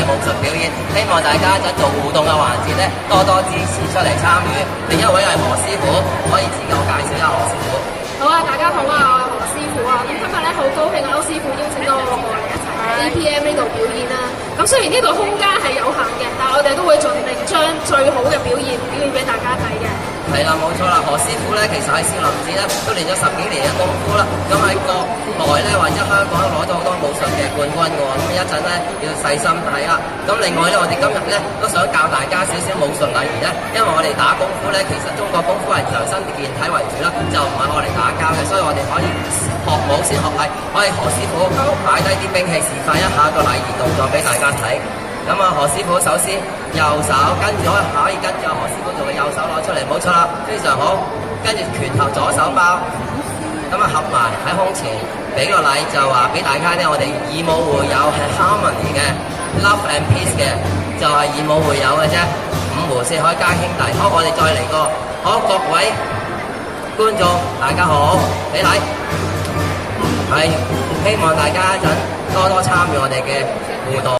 武術表演。希望大家一陣做互動嘅環節咧，多多支持出嚟參與。另一位係何師傅，可以自我介紹一下何師傅。好啊，大家好啊，我係何師傅啊。咁今日咧好高興歐師傅邀請到我過嚟一齊喺 APM 呢度表演啦。咁雖然呢度空間係有限嘅，但係我哋都會盡力將最好嘅表現俾大家睇嘅。係啦，冇錯啦，何師傅咧其實喺少林寺咧都練咗10幾年嘅功夫啦。咁喺國內咧或者香港都攞咗好多武術嘅冠軍嘅喎。咁一陣咧要細心睇啦。咁另外咧，我哋今日咧都想教大家少少武術禮儀咧，因為我哋打功夫咧，其實中國功夫係強身健體為主啦，就唔係我哋打交嘅，所以我哋可以學武先學藝。我哋何師傅擺低啲兵器示範一下個禮儀動作俾大家睇。咁啊，何師傅首先右手跟住可以跟住何師傅做嘅右手攞出嚟，冇錯啦，非常好。跟住拳頭左手包，咁啊合埋喺胸前，俾個禮就話俾大家聽，我哋以武會友係 harmony 嘅 ，love and peace 嘅，就係以武會友嘅啫。五湖四海皆兄弟。好，我哋再嚟個，好，各位觀眾大家好，俾禮，係希望大家一陣多多參與我哋嘅互動。